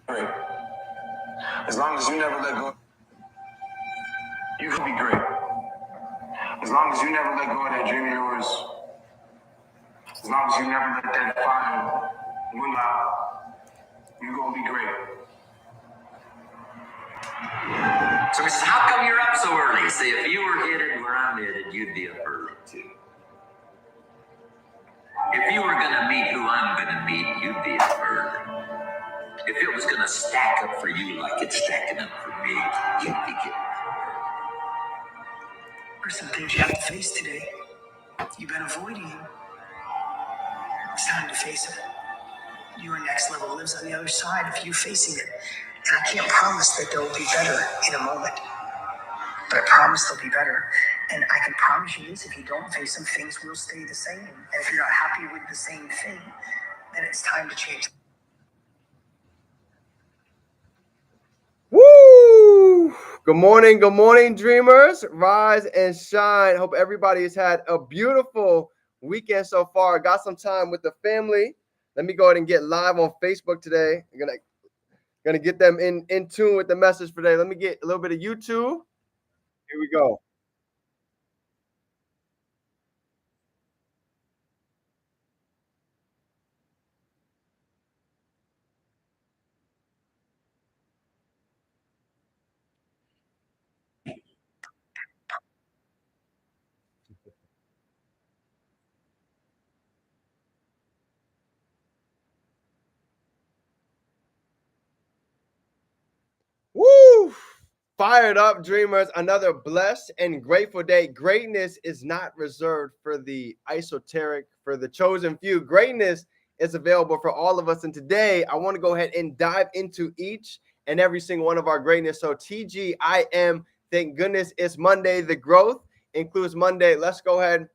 Great. As long as you never let go, you can be great. As long as you never let go of that dream of yours, as long as you never let that fire win out, you're gonna be great. So he says, how come you're up so early? Say, if you were headed where I'm headed, you'd be up early too. If you were going to meet who I'm going to meet, you'd be up early. If it was going to stack up for you like it's stacking up for me, you'd be getting up. There's some things you have to face today. You've been avoiding them. It's time to face them. Your next level lives on the other side of you facing it. And I can't promise that they'll be better in a moment, but I promise they'll be better. And I can promise you this, if you don't face them, things will stay the same. And if you're not happy with the same thing, then it's time to change. Woo! Good morning, dreamers. Rise and shine. Hope everybody has had a beautiful weekend so far. Got some time with the family. Let me go ahead and get live on Facebook today. I'm gonna get them in tune with the message for today. Let me get a little bit of YouTube. Here we go. Woo! Fired up, dreamers. Another blessed and grateful day. Greatness is not reserved for the esoteric, for the chosen few. Greatness is available for all of us. And today, I want to go ahead and dive into each and every single one of our greatness. So, TGIM, thank goodness it's Monday. The growth includes Monday. Let's go ahead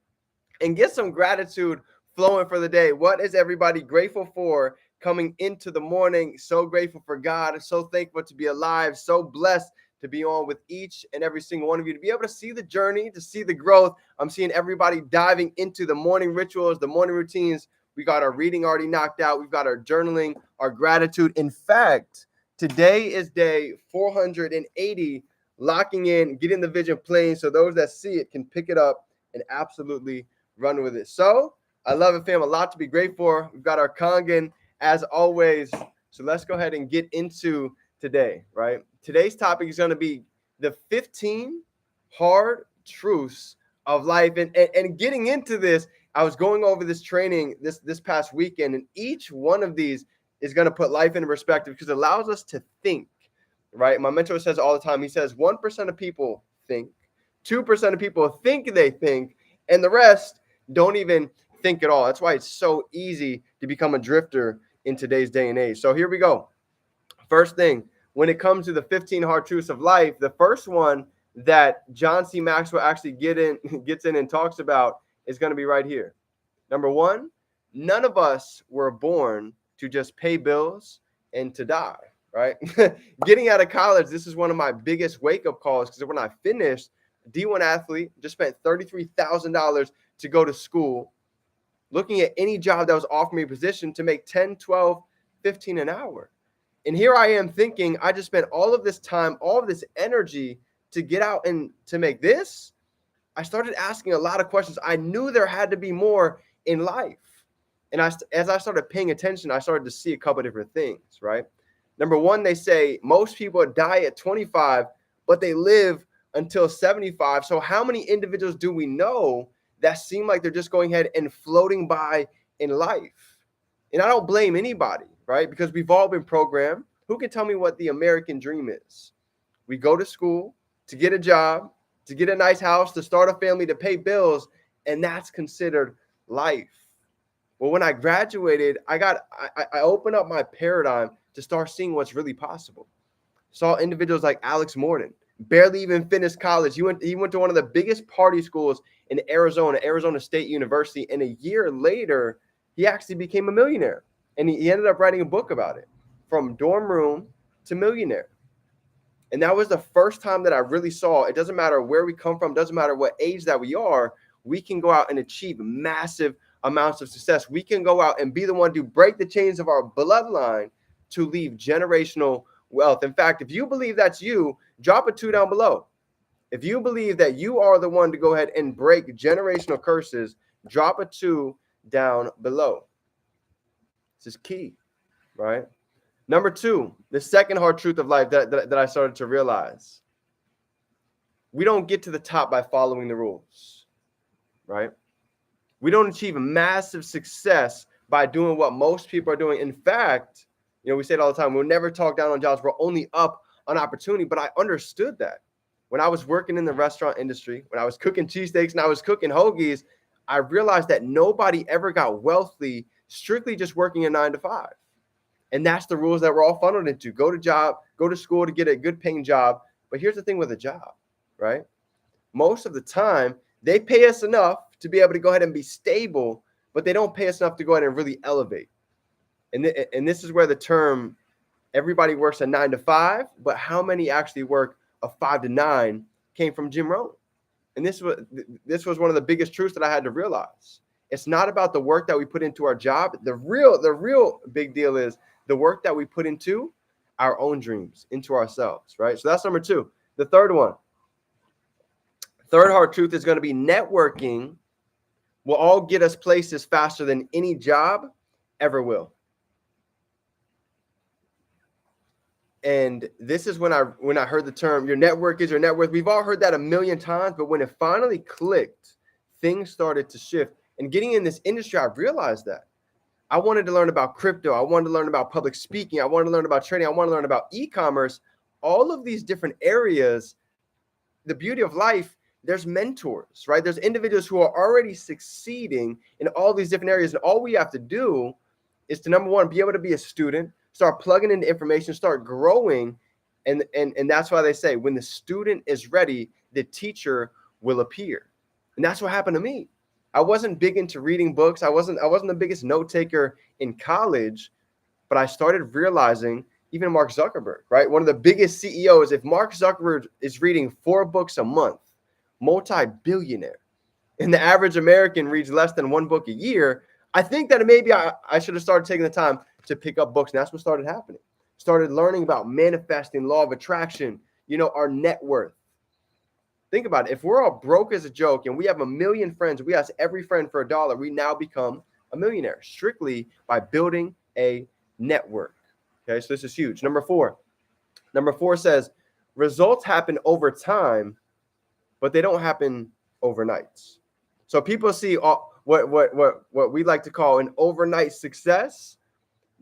and get some gratitude flowing for the day. What is everybody grateful for coming into the morning? So grateful for God, so thankful to be alive, so blessed to be on with each and every single one of you, to be able to see the journey, to see the growth. I'm seeing everybody diving into the morning rituals, the morning routines. We got our reading already knocked out. We've got our journaling, our gratitude. In fact, today is day 480, locking in, getting the vision plain so those that see it can pick it up and absolutely run with it. So I love it, fam. A lot to be grateful for. We've got our Kangen as always. So let's go ahead and get into today, right? Today's topic is going to be the 15 hard truths of life. And getting into this, I was going over this training this past weekend, and each one of these is going to put life into perspective because it allows us to think, right? My mentor says all the time, he says 1% of people think, 2% of people think they think, and the rest don't even think at all. That's why it's so easy to become a drifter in today's day and age. So here we go. First thing, when it comes to the 15 hard truths of life, the first one that John C. Maxwell actually gets in and talks about is going to be right here. Number one, none of us were born to just pay bills and to die, right? Getting out of college, this is one of my biggest wake-up calls because when I finished, D1 athlete, just spent $33,000 to go to school, looking at any job that was offering me a position to make 10, 12, 15 an hour. And here I am thinking, I just spent all of this time, all of this energy to get out and to make this. I started asking a lot of questions. I knew there had to be more in life. And as I started paying attention, I started to see a couple of different things, right? Number one, they say most people die at 25, but they live until 75. So how many individuals do we know that seem like they're just going ahead and floating by in life? And I don't blame anybody, right? Because we've all been programmed. Who can tell me what the American dream is? We go to school to get a job, to get a nice house, to start a family, to pay bills, and that's considered life. Well, when I graduated, I opened up my paradigm to start seeing what's really possible. Saw individuals like Alex Morton, barely even finished college. He went to one of the biggest party schools in Arizona State University, and a year later, he actually became a millionaire. And he ended up writing a book about it, from dorm room to millionaire. And that was the first time that I really saw it doesn't matter where we come from, doesn't matter what age that we are, we can go out and achieve massive amounts of success. We can go out and be the one to break the chains of our bloodline to leave generational wealth. In fact, if you believe that's you, drop a 2 down below. If you believe that you are the one to go ahead and break generational curses, drop a 2 down below. This is key, right? Number 2, the second hard truth of life that I started to realize. We don't get to the top by following the rules, right? We don't achieve massive success by doing what most people are doing. In fact, we say it all the time, we'll never talk down on jobs. We're only up on opportunity. But I understood that. When I was working in the restaurant industry, when I was cooking cheesesteaks and I was cooking hoagies, I realized that nobody ever got wealthy strictly just working a 9 to 5. And that's the rules that we're all funneled into. Go to school to get a good paying job. But here's the thing with a job, right? Most of the time, they pay us enough to be able to go ahead and be stable, but they don't pay us enough to go ahead and really elevate. And this is where the term everybody works a 9 to 5, but how many actually work a 5 to 9 came from Jim Rohn. And this was one of the biggest truths that I had to realize. It's not about the work that we put into our job. The real big deal is the work that we put into our own dreams, into ourselves, right? So that's number 2. The third one. Third hard truth is going to be networking will all get us places faster than any job ever will. And this is when I heard the term, your network is your net worth. We've all heard that a million times, but when it finally clicked, things started to shift. And getting in this industry, I realized that. I wanted to learn about crypto. I wanted to learn about public speaking. I wanted to learn about trading. I wanted to learn about e-commerce. All of these different areas, the beauty of life, there's mentors, right? There's individuals who are already succeeding in all these different areas. And all we have to do is to, number one, be able to be a student, start plugging into information, start growing. And that's why they say when the student is ready, the teacher will appear. And that's what happened to me. I wasn't big into reading books. I wasn't the biggest note taker in college, but I started realizing even Mark Zuckerberg, right? One of the biggest CEOs, if Mark Zuckerberg is reading 4 books a month, multi-billionaire, and the average American reads less than 1 book a year, I think that maybe I should have started taking the time to pick up books. And that's what started happening. Started learning about manifesting, law of attraction, our net worth. Think about it. If we're all broke as a joke and we have 1 million friends, we ask every friend for $1, we now become a millionaire strictly by building a network. Okay, so this is huge. Number 4 says results happen over time, but they don't happen overnight. So people see what we like to call an overnight success.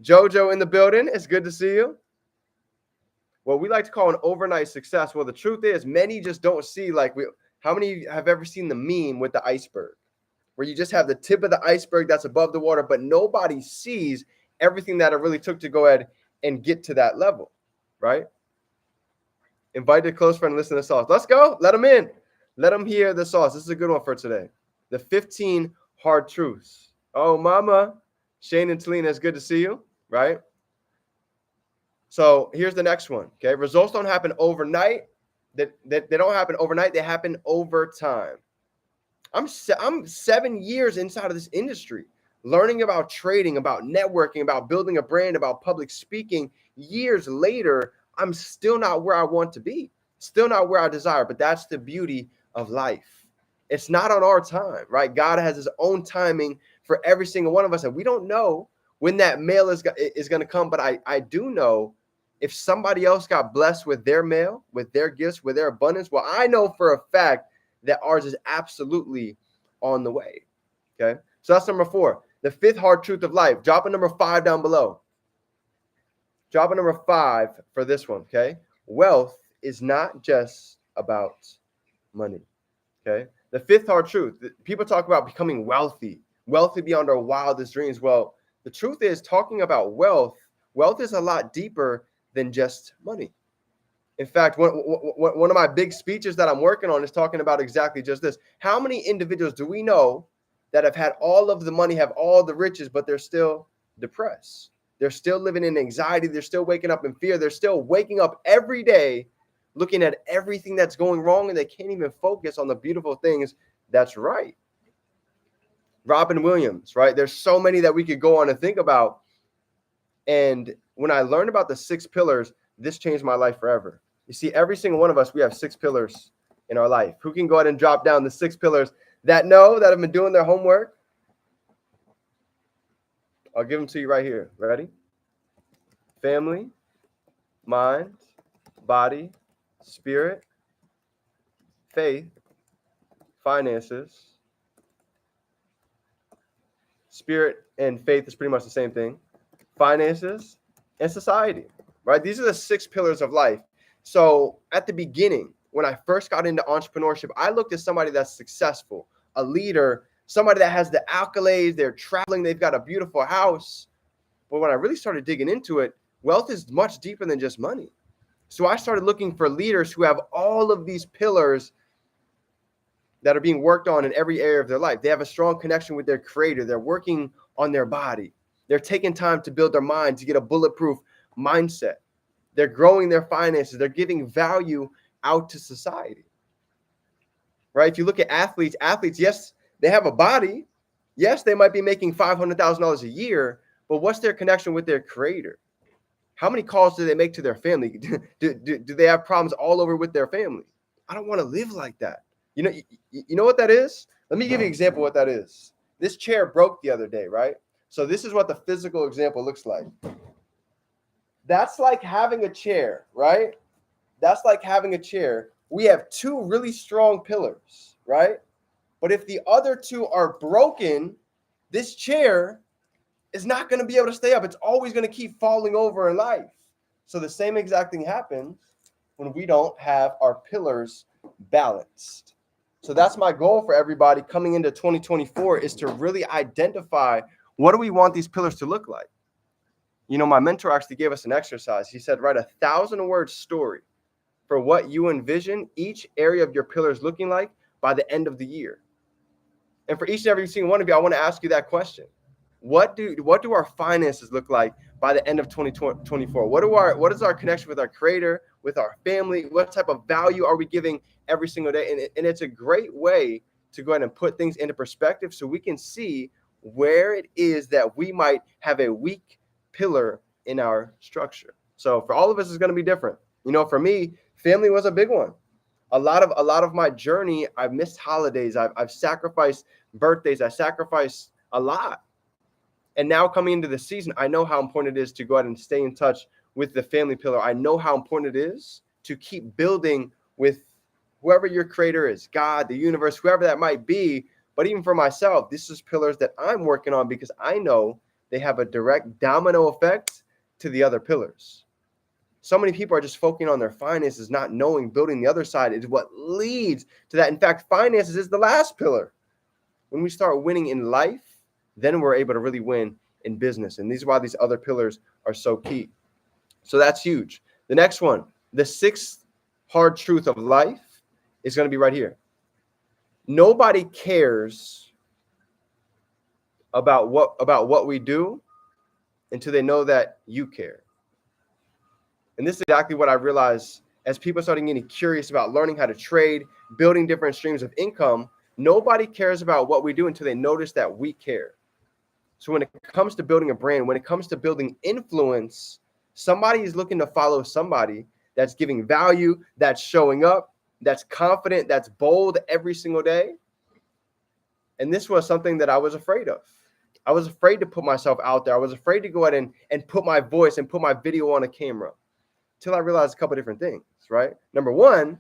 Jojo in the building, it's good to see you. What we like to call an overnight success. Well, the truth is many just don't see how many have ever seen the meme with the iceberg, where you just have the tip of the iceberg that's above the water, but nobody sees everything that it really took to go ahead and get to that level, right? Invite a close friend and listen to the sauce. Let's go. Let them in. Let them hear the sauce. This is a good one for today. The 15 hard truths. Oh, mama. Shane and Talina, it's good to see you, right? So here's the next one, okay? Results don't happen overnight. They don't happen overnight. They happen over time. I'm 7 years inside of this industry, learning about trading, about networking, about building a brand, about public speaking. Years later, I'm still not where I want to be, still not where I desire, but that's the beauty of life. It's not on our time, right? God has his own timing for every single one of us, and we don't know when that mail is going to come, but I do know if somebody else got blessed with their mail, with their gifts, with their abundance, well, I know for a fact that ours is absolutely on the way, okay? So that's number 4. The 5th hard truth of life. Drop a number 5 down below. Drop a number 5 for this one, okay? Wealth is not just about money, okay? The 5th hard truth. People talk about becoming wealthy beyond our wildest dreams. Well, the truth is talking about wealth is a lot deeper than just money. In fact, one of my big speeches that I'm working on is talking about exactly just this. How many individuals do we know that have had all of the money, have all the riches, but they're still depressed? They're still living in anxiety. They're still waking up in fear. They're still waking up every day looking at everything that's going wrong, and they can't even focus on the beautiful things that's right. Robin Williams, right? There's so many that we could go on and think about. And when I learned about the 6 pillars, this changed my life forever. You see, every single one of us, we have 6 pillars in our life. Who can go ahead and drop down the 6 pillars that have been doing their homework? I'll give them to you right here. Ready? Family, mind, body, spirit, faith, finances. Spirit and faith is pretty much the same thing. Finances and society, right? These are the 6 pillars of life. So at the beginning, when I first got into entrepreneurship, I looked at somebody that's successful, a leader, somebody that has the accolades, they're traveling, they've got a beautiful house. But when I really started digging into it, wealth is much deeper than just money. So I started looking for leaders who have all of these pillars that are being worked on in every area of their life. They have a strong connection with their creator. They're working on their body. They're taking time to build their mind, to get a bulletproof mindset. They're growing their finances. They're giving value out to society, right? If you look at athletes, yes, they have a body. Yes, they might be making $500,000 a year, but what's their connection with their creator? How many calls do they make to their family? Do they have problems all over with their family? I don't want to live like that. You know what that is? Let me give you an example of what that is. This chair broke the other day, right? So this is what the physical example looks like. That's like having a chair, right? That's like having a chair. We have 2 really strong pillars, right? But if the other 2 are broken, this chair is not going to be able to stay up. It's always going to keep falling over in life. So the same exact thing happens when we don't have our pillars balanced. So that's my goal for everybody coming into 2024 is to really identify what do we want these pillars to look like. You know, my mentor actually gave us an exercise. He said, write a 1,000-word story for what you envision each area of your pillars looking like by the end of the year. And for each and every single one of you, I want to ask you that question. What do our finances look like by the end of 2024? What is our connection with our creator, with our family? What type of value are we giving every single day? And it's a great way to go ahead and put things into perspective so we can see where it is that we might have a weak pillar in our structure. So for all of us, it's going to be different. You know, for me, family was a big one. A lot of my journey, I've missed holidays. I've sacrificed birthdays. I sacrificed a lot. And now coming into the season, I know how important it is to go out and stay in touch with the family pillar. I know how important it is to keep building with whoever your creator is, God, the universe, whoever that might be. But even for myself, this is pillars that I'm working on because I know they have a direct domino effect to the other pillars. So many people are just focusing on their finances, not knowing building the other side is what leads to that. In fact, finances is the last pillar. When we start winning in life, then we're able to really win in business. And these are why these other pillars are so key. So that's huge. The next one, the 6th hard truth of life is going to be right here. Nobody cares about what we do until they know that you care. And this is exactly what I realized as people started getting curious about learning how to trade, building different streams of income. Nobody cares about what we do until they notice that we care. So when it comes to building a brand, when it comes to building influence, somebody is looking to follow somebody that's giving value, that's showing up, that's confident, that's bold every single day. And this was something that I was afraid of. I was afraid to put myself out there. I was afraid to go ahead and put my voice and put my video on a camera until I realized a couple of different things, right? Number one,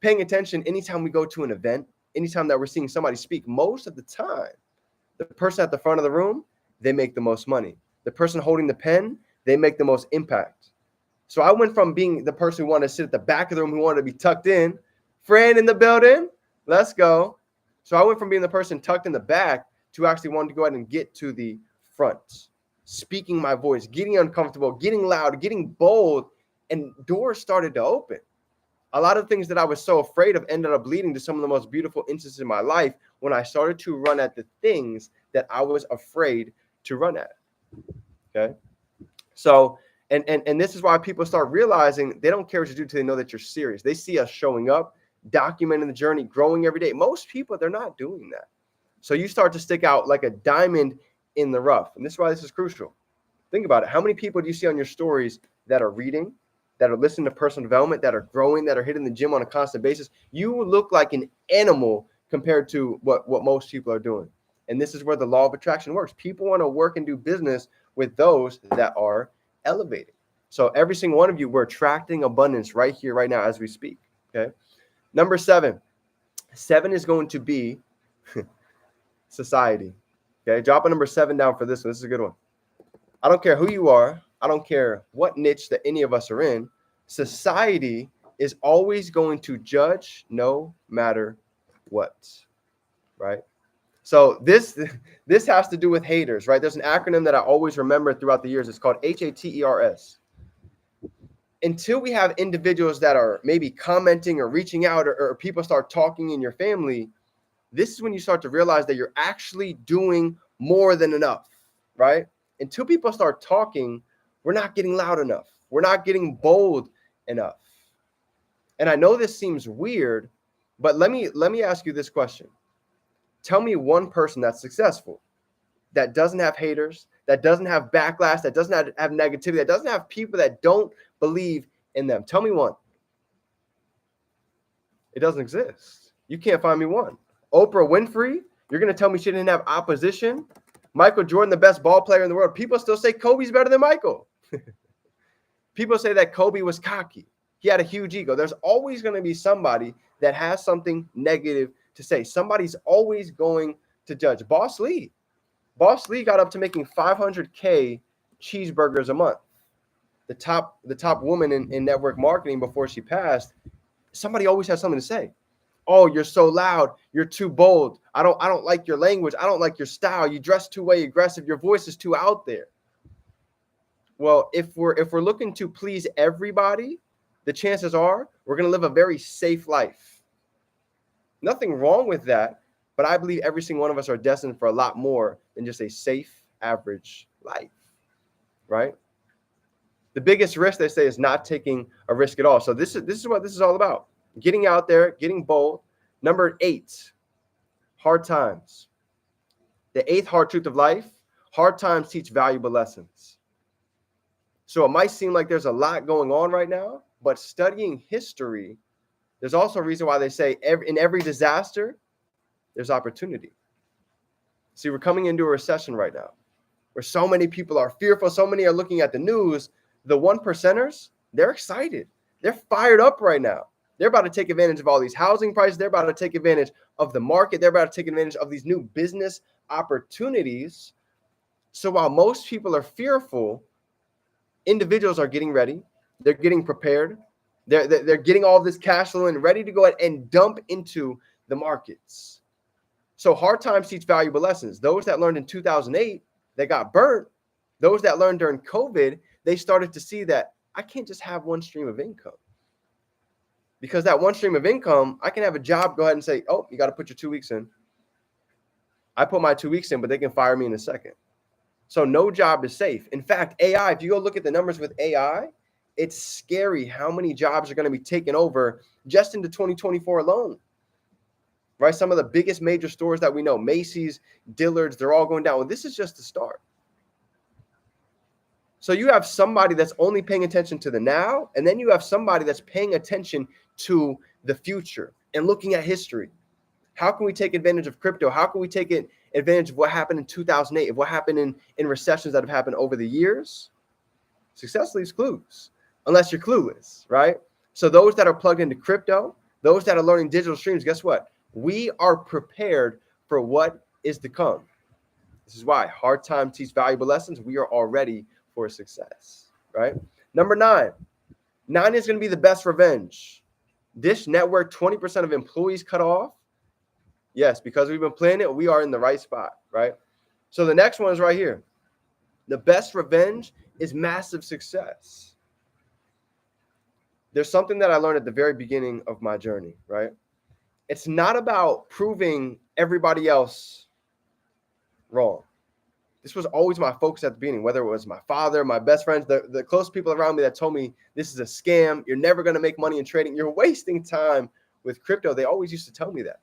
paying attention anytime we go to an event, anytime that we're seeing somebody speak, most of the time, the person at the front of the room, they make the most money. The person holding the pen, they make the most impact. So I went from being the person who wanted to sit at the back of the room, who wanted to be tucked in, friend in the building, let's go. So I went from being the person tucked in the back to actually wanting to go ahead and get to the front, speaking my voice, getting uncomfortable, getting loud, getting bold, and doors started to open. A lot of things that I was so afraid of ended up leading to some of the most beautiful instances in my life when I started to run at the things that I was afraid to run at. Okay. So, and this is why people start realizing they don't care what you do until they know that you're serious. They see us showing up, documenting the journey, growing every day. Most people, they're not doing that. So you start to stick out like a diamond in the rough. And this is why this is crucial. Think about it. How many people do you see on your stories that are reading, that are listening to personal development, that are growing, that are hitting the gym on a constant basis? You look like an animal compared to what most people are doing. And this is where the law of attraction works. People want to work and do business with those that are elevated. So every single one of you, we're attracting abundance right here, right now, as we speak. Okay. Number 7. 7 is going to be society. Okay. Drop a number 7 down for this one. This is a good one. I don't care who you are. I don't care what niche that any of us are in. Society is always going to judge no matter what. Right. So this has to do with haters, right? There's an acronym that I always remember throughout the years. It's called HATERS. Until we have individuals that are maybe commenting or reaching out, or people start talking in your family, this is when you start to realize that you're actually doing more than enough, right? Until people start talking, we're not getting loud enough. We're not getting bold enough. And I know this seems weird, but let me ask you this question. Tell me one person that's successful, that doesn't have haters, that doesn't have backlash, that doesn't have negativity, that doesn't have people that don't believe in them. Tell me one. It doesn't exist. You can't find me one. Oprah Winfrey, you're going to tell me she didn't have opposition? Michael Jordan, the best ball player in the world. People still say Kobe's better than Michael. People say that Kobe was cocky. He had a huge ego. There's always going to be somebody that has something negative to say. Somebody's always going to judge. Boss Lee got up to making 500K cheeseburgers a month. The top woman in network marketing before she passed. Somebody always has something to say. Oh, you're so loud. You're too bold. I don't like your language. I don't like your style. You dress too way aggressive. Your voice is too out there. Well, if we're looking to please everybody, the chances are we're going to live a very safe life. Nothing wrong with that, but I believe every single one of us are destined for a lot more than just a safe, average life, right? The biggest risk, they say, is not taking a risk at all. So this is what this is all about. Getting out there, getting bold. Number 8, hard times. The 8th hard truth of life, hard times teach valuable lessons. So it might seem like there's a lot going on right now, but studying history, there's also a reason why they say in every disaster, there's opportunity. See, we're coming into a recession right now where so many people are fearful. So many are looking at the news. The 1%ers, they're excited. They're fired up right now. They're about to take advantage of all these housing prices. They're about to take advantage of the market. They're about to take advantage of these new business opportunities. So while most people are fearful, individuals are getting ready. They're getting prepared. They're getting all this cash flow and ready to go ahead and dump into the markets. So hard times teach valuable lessons. Those that learned in 2008, they got burnt. Those that learned during COVID, they started to see that I can't just have one stream of income. Because that one stream of income, I can have a job, go ahead and say, oh, you got to put your 2 weeks in. I put my 2 weeks in, but they can fire me in a second. So no job is safe. In fact, AI, if you go look at the numbers with AI, it's scary how many jobs are going to be taken over just into 2024 alone. Right? Some of the biggest major stores that we know, Macy's, Dillard's, they're all going down. Well, this is just the start. So you have somebody that's only paying attention to the now, and then you have somebody that's paying attention to the future and looking at history. How can we take advantage of crypto? How can we take advantage of what happened in 2008, of what happened in recessions that have happened over the years? Success leaves clues, unless you're clueless, right? So those that are plugged into crypto, those that are learning digital streams, guess what? We are prepared for what is to come. This is why hard times teach valuable lessons. We are all ready for success, right? Number 9. 9 is going to be the best revenge. Dish Network, 20% of employees cut off. Yes, because we've been playing it, we are in the right spot, right? So the next one is right here. The best revenge is massive success. There's something that I learned at the very beginning of my journey, right? It's not about proving everybody else wrong. This was always my focus at the beginning, whether it was my father, my best friends, the close people around me that told me this is a scam. You're never going to make money in trading. You're wasting time with crypto. They always used to tell me that.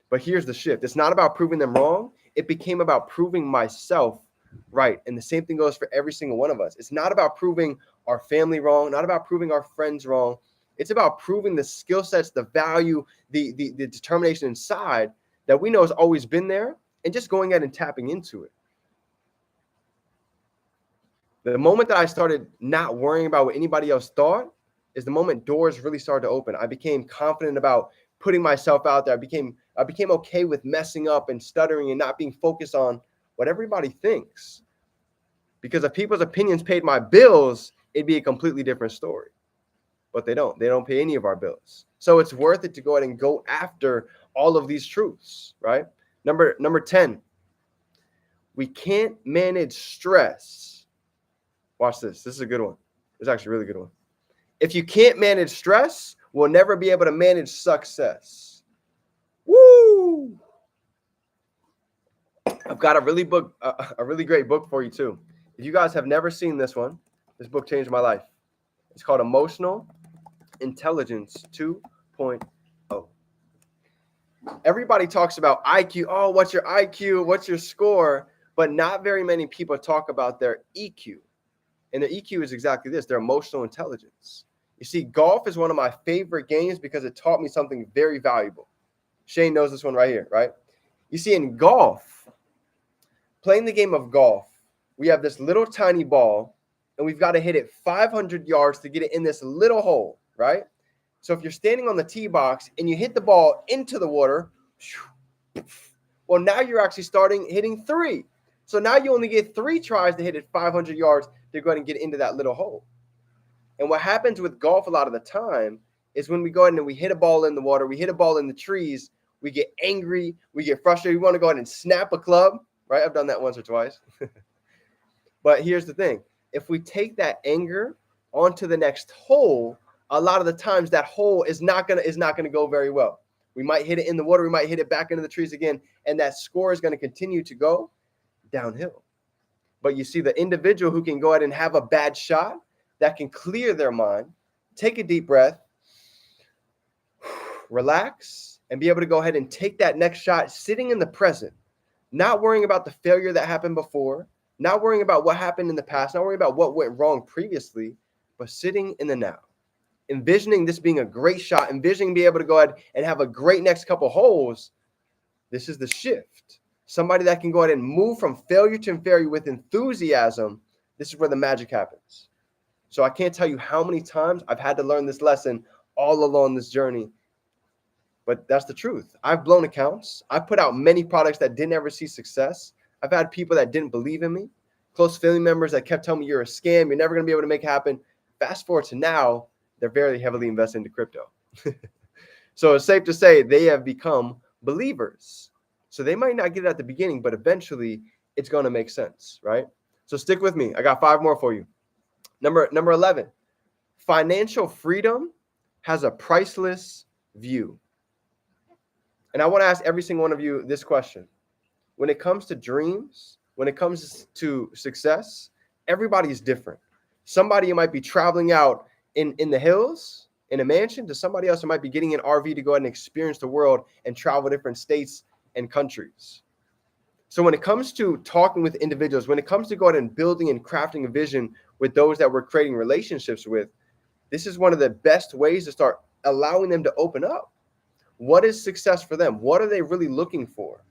But here's the shift. It's not about proving them wrong. It became about proving myself right. And the same thing goes for every single one of us. It's not about proving our family wrong, not about proving our friends wrong. It's about proving the skill sets, the value, the determination inside that we know has always been there, and just going ahead and tapping into it. The moment that I started not worrying about what anybody else thought is the moment doors really started to open. I became confident about putting myself out there. I became okay with messing up and stuttering and not being focused on what everybody thinks. Because if people's opinions paid my bills, it'd be a completely different story. But they don't. They don't pay any of our bills. So it's worth it to go ahead and go after all of these truths, right? Number 10. We can't manage stress. Watch this. This is a good one. It's actually a really good one. If you can't manage stress, we'll never be able to manage success. Woo! I've got a really great book for you too. If you guys have never seen this one, this book changed my life. It's called Emotional Intelligence 2.0. Everybody talks about IQ. Oh, what's your IQ? What's your score? But not very many people talk about their EQ. And their EQ is exactly this, their emotional intelligence. You see, golf is one of my favorite games because it taught me something very valuable. Shane knows this one right here, right? You see, in golf, playing the game of golf, we have this little tiny ball, and we've got to hit it 500 yards to get it in this little hole, right? So if you're standing on the tee box and you hit the ball into the water, well, now you're actually hitting 3. So now you only get 3 tries to hit it 500 yards to go ahead and get into that little hole. And what happens with golf a lot of the time is when we go ahead and we hit a ball in the water, we hit a ball in the trees, we get angry, we get frustrated, we want to go ahead and snap a club, right? I've done that once or twice. But here's the thing. If we take that anger onto the next hole, a lot of the times that hole is not gonna go very well. We might hit it in the water, we might hit it back into the trees again, and that score is going to continue to go downhill. But you see, the individual who can go ahead and have a bad shot, that can clear their mind, take a deep breath, relax, and be able to go ahead and take that next shot sitting in the present, not worrying about the failure that happened before, not worrying about what happened in the past, not worrying about what went wrong previously, but sitting in the now, envisioning this being a great shot, envisioning being able to go ahead and have a great next couple holes. This is the shift. Somebody that can go ahead and move from failure to failure with enthusiasm. This is where the magic happens. So I can't tell you how many times I've had to learn this lesson all along this journey. But that's the truth. I've blown accounts. I put out many products that didn't ever see success. I've had people that didn't believe in me, close family members that kept telling me you're a scam, you're never going to be able to make it happen. Fast forward to now, they're very heavily invested into crypto. So it's safe to say they have become believers. So they might not get it at the beginning, but eventually it's going to make sense, right? So stick with me. I got 5 more for you. Number 11, financial freedom has a priceless view. And I want to ask every single one of you this question. When it comes to dreams, when it comes to success, everybody is different. Somebody might be traveling out in the hills in a mansion to somebody else who might be getting an RV to go ahead and experience the world and travel different states and countries. So when it comes to talking with individuals, when it comes to going and building and crafting a vision with those that we're creating relationships with, this is one of the best ways to start allowing them to open up. What is success for them? What are they really looking for?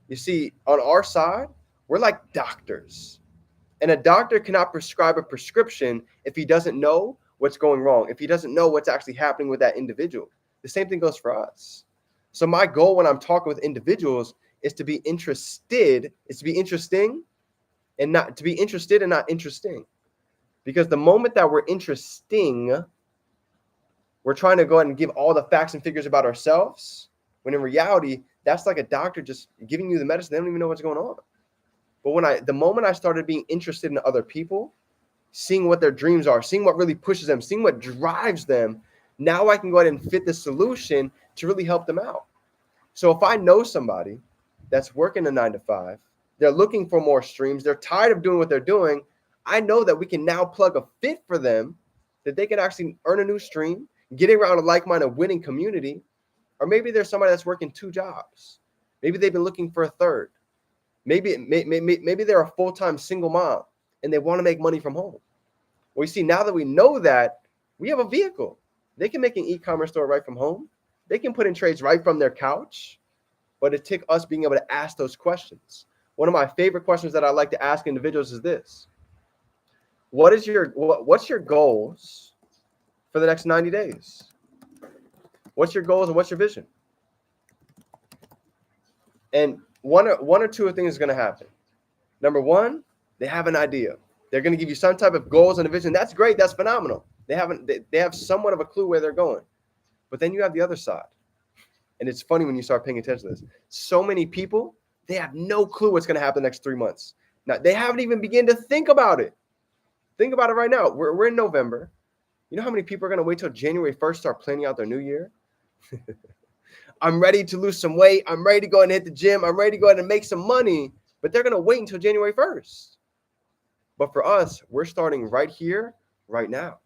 You see, on our side, we're like doctors. And a doctor cannot prescribe a prescription if he doesn't know what's going wrong, if he doesn't know what's actually happening with that individual. The same thing goes for us. So my goal when I'm talking with individuals is to be interested, is to be interesting and not to be interested and not interesting. Because the moment that we're interesting, we're trying to go ahead and give all the facts and figures about ourselves, when in reality, that's like a doctor just giving you the medicine. They don't even know what's going on. But the moment I started being interested in other people, seeing what their dreams are, seeing what really pushes them, seeing what drives them, now I can go ahead and fit the solution to really help them out. So if I know somebody that's working a 9-to-5, they're looking for more streams, they're tired of doing what they're doing, I know that we can now plug a fit for them that they can actually earn a new stream, get around a like-minded winning community. Or maybe there's somebody that's working 2 jobs. Maybe they've been looking for a third. Maybe they're a full-time single mom and they want to make money from home. Well, you see, now that we know that, we have a vehicle. They can make an e-commerce store right from home. They can put in trades right from their couch. But it took us being able to ask those questions. One of my favorite questions that I like to ask individuals is this: what's your goals for the next 90 days? What's your goals and what's your vision? And one or two things is going to happen. Number one, they have an idea. They're going to give you some type of goals and a vision. That's great. That's phenomenal. They have somewhat of a clue where they're going. But then you have the other side. And it's funny when you start paying attention to this. So many people, they have no clue what's going to happen the next 3 months. Now, they haven't even begun to think about it. Think about it right now. We're in November. You know how many people are going to wait till January 1st to start planning out their new year? I'm ready to lose some weight. I'm ready to go and hit the gym. I'm ready to go ahead and make some money. But they're going to wait until January 1st. But for us, we're starting right here, right now.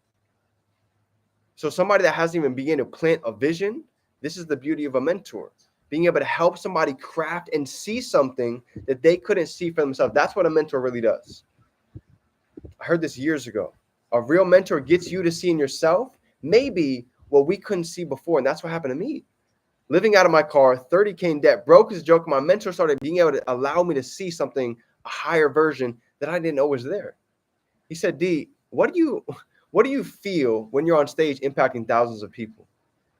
So somebody that hasn't even begun to plant a vision, this is the beauty of a mentor. Being able to help somebody craft and see something that they couldn't see for themselves. That's what a mentor really does. I heard this years ago. A real mentor gets you to see in yourself maybe what we couldn't see before. And that's what happened to me. Living out of my car, 30K in debt, broke as a joke. My mentor started being able to allow me to see something, a higher version that I didn't know was there. He said, D, what do you feel when you're on stage impacting thousands of people?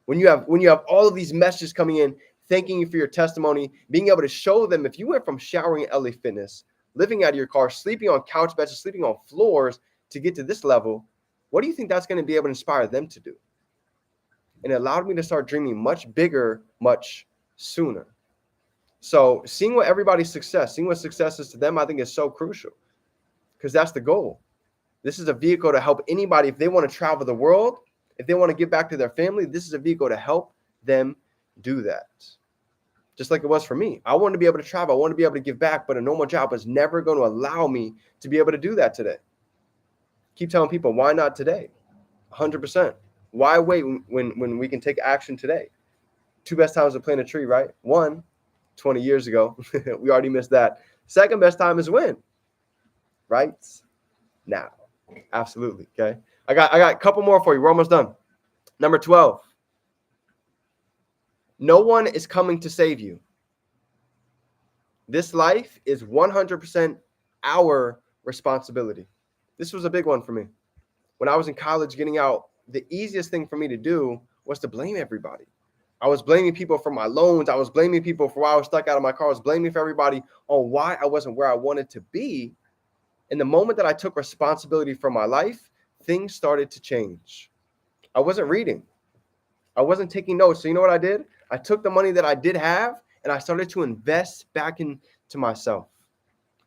When you have all of these messages coming in, thanking you for your testimony, being able to show them if you went from showering at LA Fitness, living out of your car, sleeping on couch benches, sleeping on floors to get to this level, what do you think that's going to be able to inspire them to do? And it allowed me to start dreaming much bigger, much sooner. So seeing what everybody's success, seeing what success is to them, I think is so crucial because that's the goal. This is a vehicle to help anybody if they want to travel the world, if they want to give back to their family, this is a vehicle to help them do that. Just like it was for me. I wanted to be able to travel. I wanted to be able to give back, but a normal job was never going to allow me to be able to do that today. Keep telling people, why not today? 100%. Why wait when we can take action today? 2 best times to plant a tree, right? 1, 20 years ago. We already missed that. Second best time is when? Right now. Absolutely. Okay. I got a couple more for you. We're almost done. Number 12. No one is coming to save you. This life is 100% our responsibility. This was a big one for me. When I was in college getting out, the easiest thing for me to do was to blame everybody. I was blaming people for my loans. I was blaming people for why I was stuck out of my car. I was blaming for everybody on why I wasn't where I wanted to be. And the moment that I took responsibility for my life, things started to change. I wasn't reading. I wasn't taking notes. So you know what I did? I took the money that I did have and I started to invest back into myself.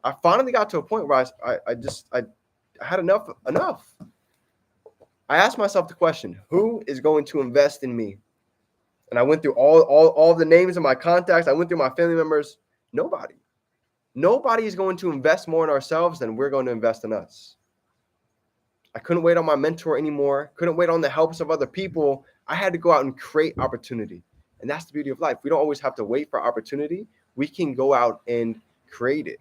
I finally got to a point where I had enough. I asked myself the question, who is going to invest in me? And I went through all the names of my contacts. I went through my family members. Nobody. Nobody is going to invest more in ourselves than we're going to invest in us. I couldn't wait on my mentor anymore. Couldn't wait on the helps of other people. I had to go out and create opportunity. And that's the beauty of life. We don't always have to wait for opportunity. We can go out and create it.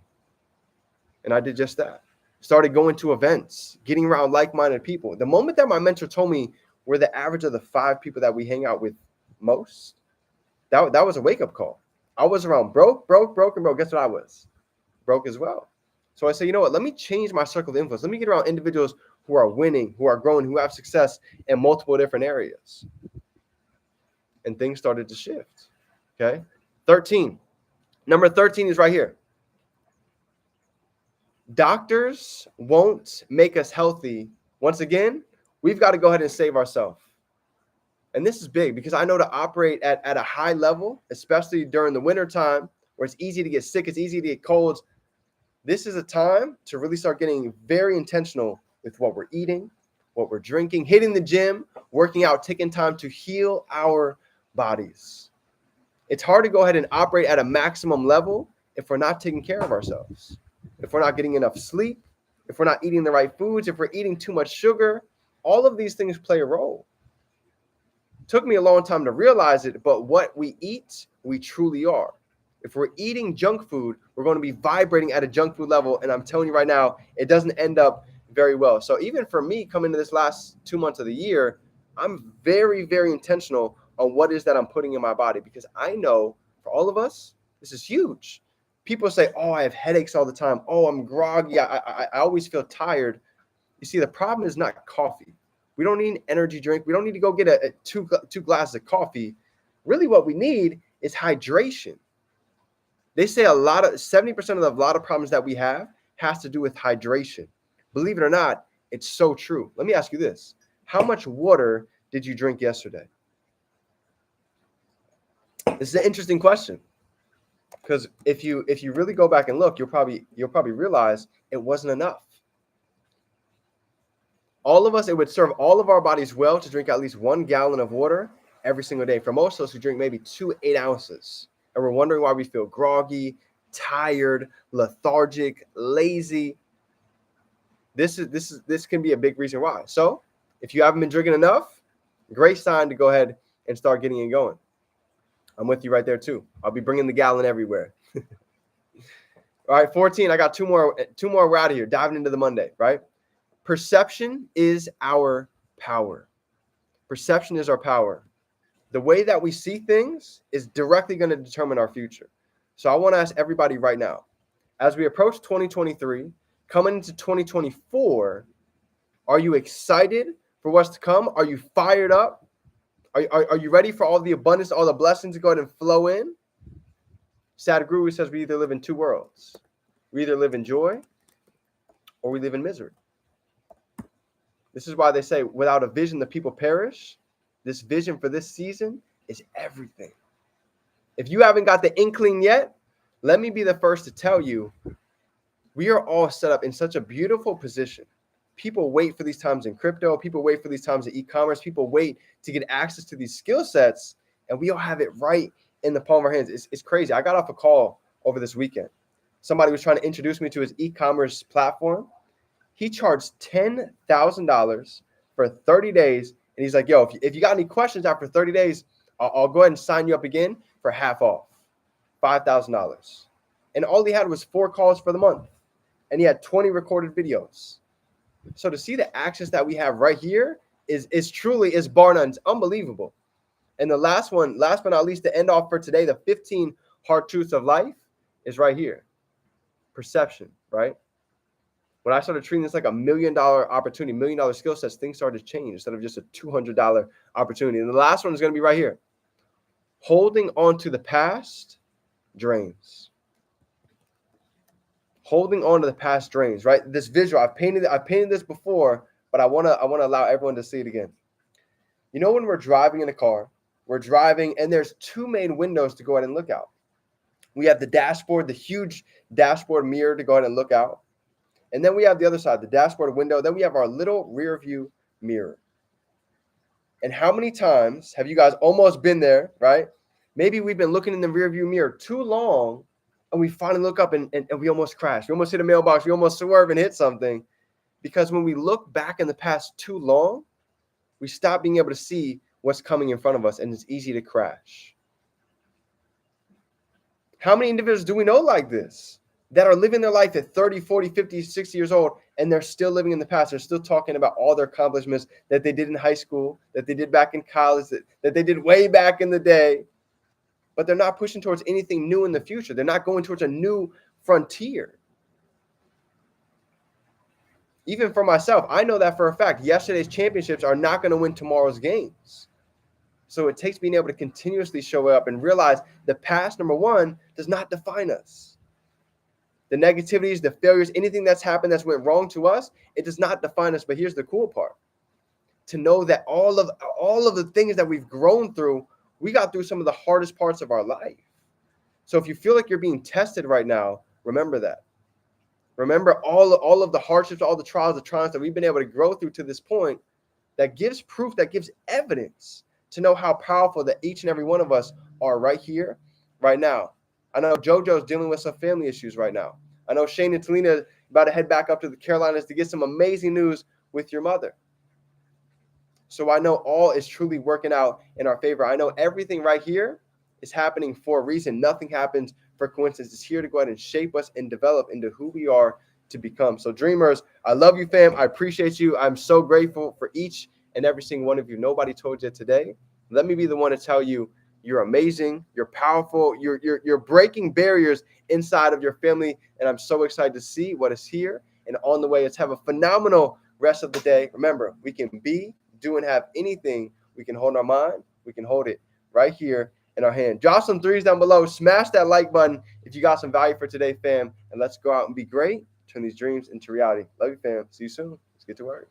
And I did just that. Started going to events, getting around like-minded people. The moment that my mentor told me we're the average of the 5 people that we hang out with most, that was a wake-up call. I was around broke. Guess what I was? Broke as well. So I said, you know what? Let me change my circle of influence. Let me get around individuals who are winning, who are growing, who have success in multiple different areas. And things started to shift. Okay. 13. Number 13 is right here. Doctors won't make us healthy. Once again, we've got to go ahead and save ourselves. And this is big because I know to operate at a high level, especially during the winter time where it's easy to get sick, it's easy to get colds. This is a time to really start getting very intentional with what we're eating, what we're drinking, hitting the gym, working out, taking time to heal our bodies. It's hard to go ahead and operate at a maximum level if we're not taking care of ourselves, if we're not getting enough sleep, if we're not eating the right foods, if we're eating too much sugar. All of these things play a role. It took me a long time to realize it, but what we eat, we truly are. If we're eating junk food, we're going to be vibrating at a junk food level. And I'm telling you right now, it doesn't end up very well. So even for me coming into this last 2 months of the year, I'm very, very intentional on what is that I'm putting in my body, because I know for all of us, this is huge. People say, oh, I have headaches all the time. Oh, I'm groggy. I always feel tired. You see, the problem is not coffee. We don't need an energy drink. We don't need to go get two glasses of coffee. Really what we need is hydration. They say 70% of a lot of problems that we have has to do with hydration. Believe it or not, it's so true. Let me ask you this. How much water did you drink yesterday? This is an interesting question, because if you really go back and look, you'll probably realize it wasn't enough. All of us, it would serve all of our bodies well to drink at least 1 gallon of water every single day. For most of us, we drink maybe 2 8-ounces. And we're wondering why we feel groggy, tired, lethargic, lazy. This can be a big reason why. So if you haven't been drinking enough, great sign to go ahead and start getting it going. I'm with you right there too. I'll be bringing the gallon everywhere. All right, 14. I got two more. We're out of here. Diving into the Monday, right? Perception is our power. Perception is our power. The way that we see things is directly going to determine our future. So I want to ask everybody right now, as we approach 2023, coming into 2024, are you excited for what's to come? Are you fired up? Are you ready for all the abundance, all the blessings to go ahead and flow in? Sadhguru says we either live in 2 worlds. We either live in joy or we live in misery. This is why they say without a vision, the people perish. This vision for this season is everything. If you haven't got the inkling yet, let me be the first to tell you, we are all set up in such a beautiful position. People wait for these times in crypto. People wait for these times in e-commerce. People wait to get access to these skill sets, and we all have it right in the palm of our hands. It's crazy. I got off a call over this weekend. Somebody was trying to introduce me to his e-commerce platform. He charged $10,000 for 30 days. And he's like, yo, if you got any questions after 30 days, I'll go ahead and sign you up again for half off, $5,000. And all he had was 4 calls for the month. And he had 20 recorded videos. So to see the access that we have right here is truly bar none. It's unbelievable. And the last one, last but not least, to end off for today, the 15 hard truths of life is right here. Perception, right? When I started treating this like $1 million opportunity, $1 million skill sets, things started to change instead of just a $200 opportunity. And the last one is going to be right here. Holding on to the past drains. Holding on to the past drains, right? This visual, I've painted this before, but I want to allow everyone to see it again. You know, when we're driving in a car, we're driving and there's 2 main windows to go ahead and look out. We have the dashboard, the huge dashboard mirror to go ahead and look out. And then we have the other side, the dashboard window. Then we have our little rear view mirror. And how many times have you guys almost been there, right? Maybe we've been looking in the rear view mirror too long and we finally look up and we almost crash. We almost hit a mailbox. We almost swerve and hit something. Because when we look back in the past too long, we stop being able to see what's coming in front of us and it's easy to crash. How many individuals do we know like this that are living their life at 30, 40, 50, 60 years old, and they're still living in the past? They're still talking about all their accomplishments that they did in high school, that they did back in college, that they did way back in the day, but they're not pushing towards anything new in the future. They're not going towards a new frontier. Even for myself, I know that for a fact. Yesterday's championships are not going to win tomorrow's games. So it takes being able to continuously show up and realize the past, number one, does not define us. The negativities, the failures, anything that's happened that's went wrong to us, it does not define us. But here's the cool part. To know that all of the things that we've grown through, we got through some of the hardest parts of our life. So if you feel like you're being tested right now, remember that. Remember all of the hardships, all the trials, the triumphs that we've been able to grow through to this point. That gives proof, that gives evidence to know how powerful that each and every one of us are right here, right now. I know JoJo's dealing with some family issues right now. I know Shane and Talina are about to head back up to the Carolinas to get some amazing news with your mother. So I know all is truly working out in our favor. I know everything right here is happening for a reason. Nothing happens for coincidence. It's here to go ahead and shape us and develop into who we are to become. So dreamers, I love you, fam. I appreciate you. I'm so grateful for each and every single one of you. Nobody told you today. Let me be the one to tell you you're amazing, you're powerful, you're breaking barriers inside of your family. And I'm so excited to see what is here and on the way. Let's have a phenomenal rest of the day. Remember, we can be, do, and have anything we can hold in our mind. We can hold it right here in our hand. Drop some threes down below. Smash that like button if you got some value for today, fam. And let's go out and be great. Turn these dreams into reality. Love you, fam. See you soon. Let's get to work.